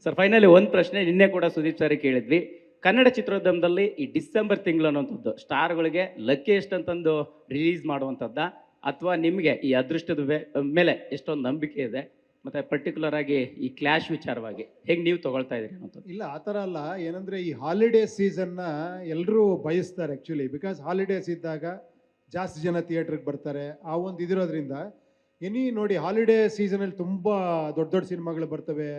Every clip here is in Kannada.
ಸರ್ ಫೈನಲಿ ಒಂದು ಪ್ರಶ್ನೆ ನಿನ್ನೆ ಕೂಡ ಸುದೀಪ್ ಸರ್ ಕೇಳಿದ್ವಿ. ಕನ್ನಡ ಚಿತ್ರೋದ್ಯಮದಲ್ಲಿ ಈ ಡಿಸೆಂಬರ್ ತಿಂಗಳು ಅನ್ನುವಂಥದ್ದು ಸ್ಟಾರ್ಗಳಿಗೆ ಲಕ್ಕಿಯೆಸ್ಟ್ ಅಂತಂದು ರಿಲೀಸ್ ಮಾಡುವಂಥದ್ದ, ಅಥವಾ ನಿಮಗೆ ಈ ಅದೃಷ್ಟದ ಮೇಲೆ ಎಷ್ಟೊಂದು ನಂಬಿಕೆ ಇದೆ, ಮತ್ತೆ ಪರ್ಟಿಕ್ಯುಲರ್ ಆಗಿ ಈ ಕ್ಲಾಶ್ ವಿಚಾರವಾಗಿ ಹೇಗೆ ನೀವು ತಗೊಳ್ತಾ ಇದ್ದೀರಿ ಅನ್ನೋದು? ಇಲ್ಲ ಆ ಥರ ಅಲ್ಲ. ಏನಂದರೆ ಈ ಹಾಲಿಡೇ ಸೀಸನ್ನ ಎಲ್ಲರೂ ಬಯಸ್ತಾರೆ ಆ್ಯಕ್ಚುಲಿ. ಬಿಕಾಸ್ ಹಾಲಿಡೇಸ್ ಇದ್ದಾಗ ಜಾಸ್ತಿ ಜನ ಥಿಯೇಟ್ರಿಗೆ ಬರ್ತಾರೆ. ಆ ಒಂದು ಇದಿರೋದ್ರಿಂದ ನೋಡಿ, ಹಾಲಿಡೇ ಸೀಸನಲ್ಲಿ ತುಂಬ ದೊಡ್ಡ ದೊಡ್ಡ ಸಿನಿಮಾಗಳು ಬರ್ತವೆ,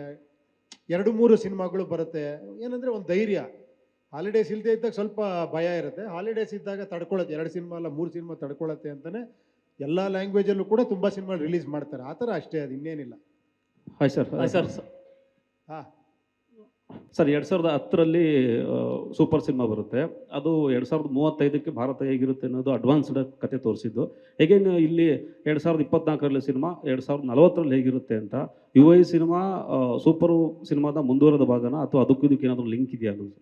2-3 ಸಿನಿಮಾಗಳು ಬರುತ್ತೆ. ಏನಂದರೆ ಒಂದು ಧೈರ್ಯ. ಹಾಲಿಡೇಸ್ ಇಲ್ಲದೆ ಇದ್ದಾಗ ಸ್ವಲ್ಪ ಭಯ ಇರುತ್ತೆ. ಹಾಲಿಡೇಸ್ ಇದ್ದಾಗ ತಡ್ಕೊಳ್ಳುತ್ತೆ, 2 ಸಿನಿಮಾ ಅಲ್ಲ 3 ಸಿನಿಮಾ ತಡ್ಕೊಳ್ಳುತ್ತೆ ಅಂತಲೇ ಎಲ್ಲ ಲ್ಯಾಂಗ್ವೇಜಲ್ಲೂ ಕೂಡ ತುಂಬ ಸಿನಿಮಾ ರಿಲೀಸ್ ಮಾಡ್ತಾರೆ. ಆ ಥರ ಅಷ್ಟೇ, ಅದು ಇನ್ನೇನಿಲ್ಲ. Hi sir. ಸರ್ ಹಾಂ ಸರ್ 2010ರಲ್ಲಿ ಸೂಪರ್ ಸಿನಿಮಾ ಬರುತ್ತೆ. ಅದು 2035ಕ್ಕೆ ಭಾರತ ಹೇಗಿರುತ್ತೆ ಅನ್ನೋದು ಅಡ್ವಾನ್ಸ್ಡ್ ಕತೆ ತೋರಿಸಿದ್ದು. ಹೇಗೇನ್ ಇಲ್ಲಿ 2024ರಲ್ಲಿ ಸಿನಿಮಾ 2040ರಲ್ಲಿ ಹೇಗಿರುತ್ತೆ ಅಂತ. UI ಸಿನಿಮಾ ಸೂಪರು ಸಿನಿಮಾದ ಮುಂದುವರೆದ ಭಾಗನ, ಅಥವಾ ಅದಕ್ಕೂ ಇದಕ್ಕೆ ಏನಾದರೂ ಲಿಂಕ್ ಇದೆಯಾ ಅನ್ನೋದು?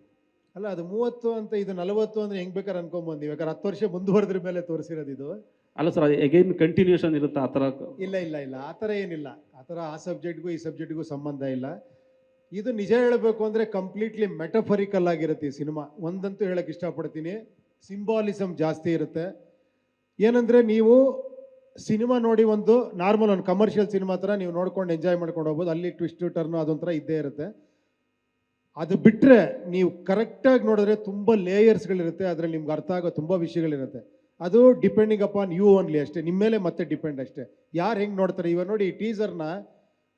ಅಲ್ಲ, ಅದು 30 ಅಂತ, ಇದು 40 ಅಂದರೆ ಹೆಂಗೆ ಬೇಕಾದ್ರೆ ಅನ್ಕೊಂಬಂದು. ಇವಾಗ 10 ವರ್ಷ ಮುಂದುವರೆದ್ರ ಮೇಲೆ ತೋರಿಸಿರೋದು ಇದು. ಅಲ್ಲ ಸರ್, ಎಗೈನ್ ಕಂಟಿನ್ಯೂಷನ್ ಇರುತ್ತೆ ಆ ಥರ? ಇಲ್ಲ ಇಲ್ಲ ಇಲ್ಲ, ಆ ಥರ ಏನಿಲ್ಲ. ಆ ಥರ ಆ ಸಬ್ಜೆಕ್ಟ್ಗೂ ಈ ಸಬ್ಜೆಕ್ಟ್ಗೂ ಸಂಬಂಧ ಇಲ್ಲ. ಇದು ನಿಜ ಹೇಳಬೇಕು ಅಂದರೆ ಕಂಪ್ಲೀಟ್ಲಿ ಮೆಟಫರಿಕಲ್ ಆಗಿರುತ್ತೆ ಈ ಸಿನಿಮಾ. ಒಂದಂತೂ ಹೇಳಕ್ಕೆ ಇಷ್ಟಪಡ್ತೀನಿ, ಸಿಂಬಾಲಿಸಮ್ ಜಾಸ್ತಿ ಇರುತ್ತೆ. ಏನಂದರೆ ನೀವು ಸಿನಿಮಾ ನೋಡಿ, ಒಂದು ನಾರ್ಮಲ್ ಒಂದು ಕಮರ್ಷಿಯಲ್ ಸಿನಿಮಾ ಥರ ನೀವು ನೋಡ್ಕೊಂಡು ಎಂಜಾಯ್ ಮಾಡ್ಕೊಂಡು ಹೋಗ್ಬೋದು. ಅಲ್ಲಿ ಟ್ವಿಸ್ಟ್ ಟರ್ನು ಅದೊಂಥರ ಇದ್ದೇ ಇರುತ್ತೆ. ಅದು ಬಿಟ್ಟರೆ ನೀವು ಕರೆಕ್ಟಾಗಿ ನೋಡಿದ್ರೆ ತುಂಬ ಲೇಯರ್ಸ್ಗಳಿರುತ್ತೆ. ಅದರಲ್ಲಿ ನಿಮ್ಗೆ ಅರ್ಥ ಆಗೋ ತುಂಬ ವಿಷಯಗಳಿರುತ್ತೆ. ಅದು ಡಿಪೆಂಡಿಂಗ್ ಅಪಾನ್ ಯು ಓನ್ಲಿ ಅಷ್ಟೇ, ನಿಮ್ಮ ಮೇಲೆ ಮತ್ತೆ ಡಿಪೆಂಡ್ ಅಷ್ಟೇ, ಯಾರು ಹೆಂಗೆ ನೋಡ್ತಾರೆ. ಇವಾಗ ನೋಡಿ, ಈ ಟೀಸರ್ನ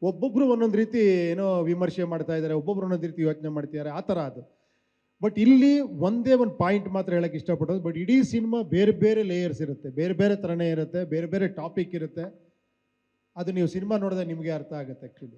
ಒಬ್ಬೊಬ್ಬರು ಒಂದೊಂದು ರೀತಿ ಏನೋ ವಿಮರ್ಶೆ ಮಾಡ್ತಾ ಇದ್ದಾರೆ, ಒಬ್ಬೊಬ್ರು ಒಂದೊಂದು ರೀತಿ ಯೋಚನೆ ಮಾಡ್ತಿದ್ದಾರೆ, ಆ ಥರ ಅದು. ಬಟ್ ಇಲ್ಲಿ ಒಂದೇ ಒಂದು ಪಾಯಿಂಟ್ ಮಾತ್ರ ಹೇಳಕ್ಕೆ ಇಷ್ಟಪಡೋದು. ಬಟ್ ಇಡೀ ಸಿನಿಮಾ ಬೇರೆ ಬೇರೆ ಲೇಯರ್ಸ್ ಇರುತ್ತೆ, ಬೇರೆ ಬೇರೆ ಥರನೇ ಇರುತ್ತೆ, ಬೇರೆ ಬೇರೆ ಟಾಪಿಕ್ ಇರುತ್ತೆ. ಅದು ನೀವು ಸಿನಿಮಾ ನೋಡಿದ್ರೆ ನಿಮಗೆ ಅರ್ಥ ಆಗುತ್ತೆ ಆ್ಯಕ್ಚುಲಿ.